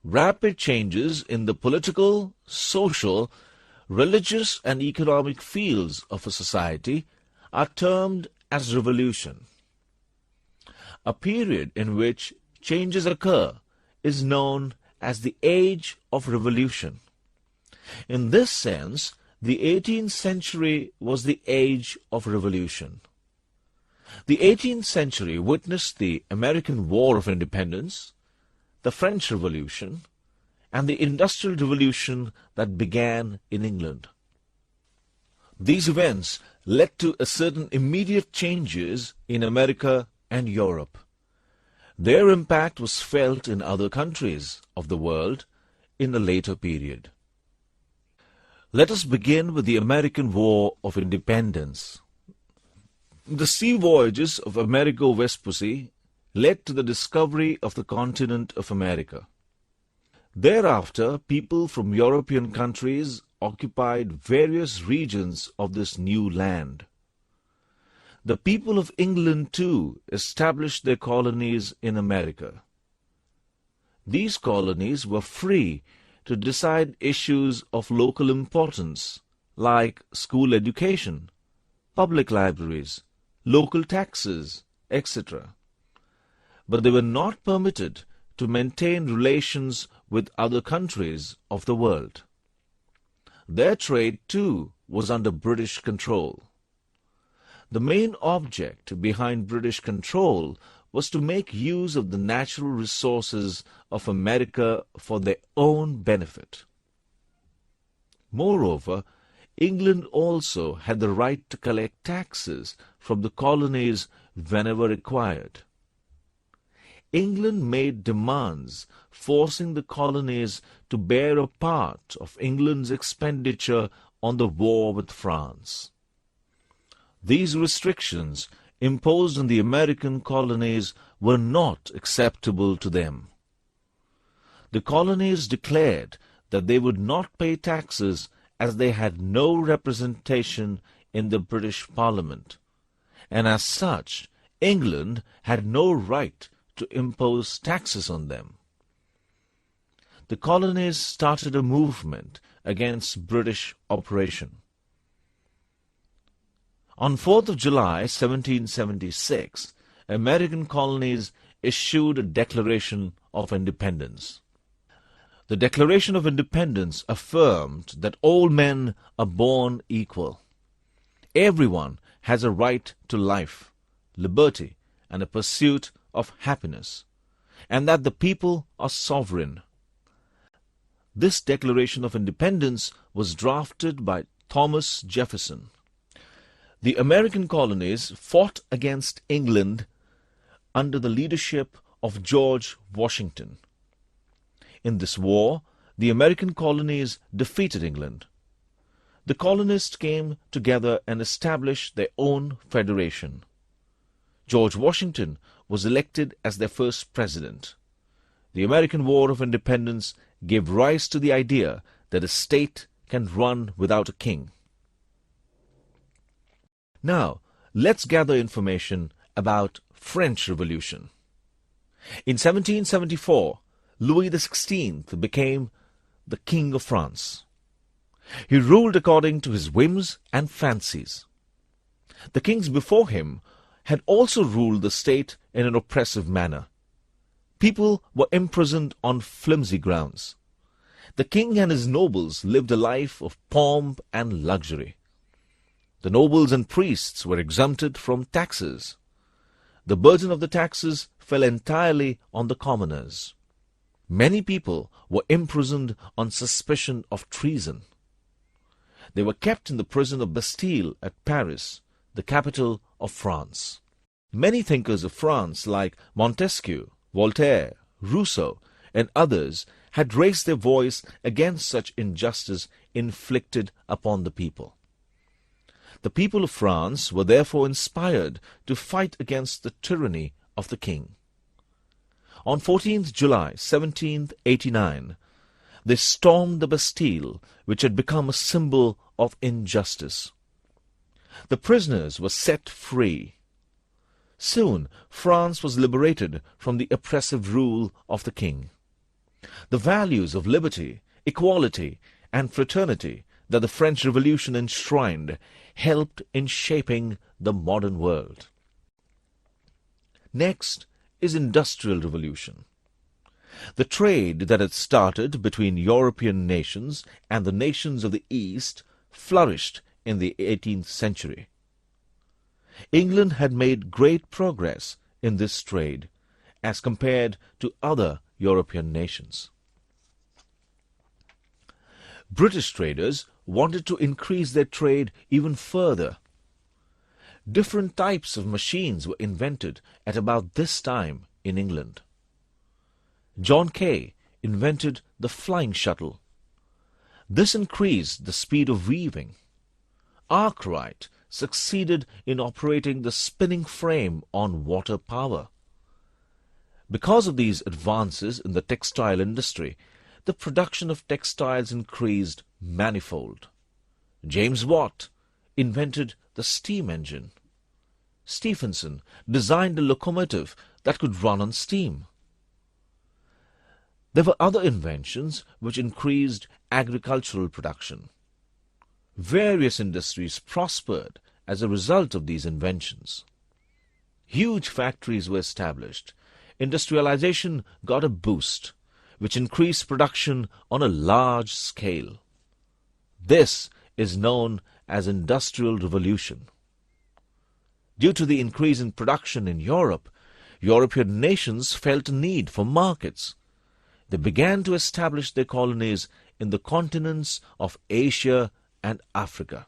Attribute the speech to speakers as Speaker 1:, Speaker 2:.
Speaker 1: Rapid changes in the political, social, religious and economic fields of a society are termed as revolution. A period in which changes occur is known as the Age of Revolution. In this sense, the 18th century was the Age of Revolution. The 18th century witnessed the American War of Independence, the French Revolution, and the Industrial Revolution that began in England. These events led to a certain immediate changes in America and Europe. Their impact was felt in other countries of the world in a later period. Let us begin with the American War of Independence. The sea voyages of Amerigo Vespucci led to the discovery of the continent of America. Thereafter, people from European countries occupied various regions of this new land. The people of England, too, established their colonies in America. These colonies were free to decide issues of local importance, like school education, public libraries, local taxes, etc. But they were not permitted to maintain relations with other countries of the world. Their trade, too, was under British control. The main object behind British control was to make use of the natural resources of America for their own benefit. Moreover, England also had the right to collect taxes from the colonies whenever required. England made demands forcing the colonies to bear a part of England's expenditure on the war with France. These restrictions imposed on the American colonies were not acceptable to them. The colonies declared that they would not pay taxes as they had no representation in the British Parliament, and as such, England had no right to impose taxes on them. The colonies started a movement against British oppression. On 4th of July, 1776, American colonies issued a Declaration of Independence. The Declaration of Independence affirmed that all men are born equal. Everyone has a right to life, liberty, and a pursuit of happiness, and that the people are sovereign. This Declaration of Independence was drafted by Thomas Jefferson. The American colonies fought against England under the leadership of George Washington. In this war, the American colonies defeated England. The colonists came together and established their own federation. George Washington was elected as their first president. The American War of Independence gave rise to the idea that a state can run without a king. Now, let's gather information about French Revolution. In 1774, Louis XVI became the King of France. He ruled according to his whims and fancies. The kings before him had also ruled the state in an oppressive manner. People were imprisoned on flimsy grounds. The king and his nobles lived a life of pomp and luxury. The nobles and priests were exempted from taxes. The burden of the taxes fell entirely on the commoners. Many people were imprisoned on suspicion of treason. They were kept in the prison of Bastille at Paris, the capital of France. Many thinkers of France like Montesquieu, Voltaire, Rousseau, and others had raised their voice against such injustice inflicted upon the people. The people of France were therefore inspired to fight against the tyranny of the king. On 14th July 1789, they stormed the Bastille, which had become a symbol of injustice. The prisoners were set free. Soon France was liberated from the oppressive rule of the king. The values of liberty, equality, and fraternity that the French Revolution enshrined helped in shaping the modern world. Next is Industrial Revolution. The trade that had started between European nations and the nations of the East flourished in the 18th century. England had made great progress in this trade as compared to other European nations. British traders wanted to increase their trade even further. Different types of machines were invented at about this time in England. John Kay invented the flying shuttle. This increased the speed of weaving. Arkwright succeeded in operating the spinning frame on water power. Because of these advances in the textile industry, the production of textiles increased manifold. James Watt invented the steam engine. Stephenson designed a locomotive that could run on steam. There were other inventions which increased agricultural production. Various industries prospered as a result of these inventions. Huge factories were established. Industrialization got a boost, which increased production on a large scale. This is known as Industrial Revolution. Due to the increase in production in Europe, European nations felt a need for markets. They began to establish their colonies in the continents of Asia and Africa.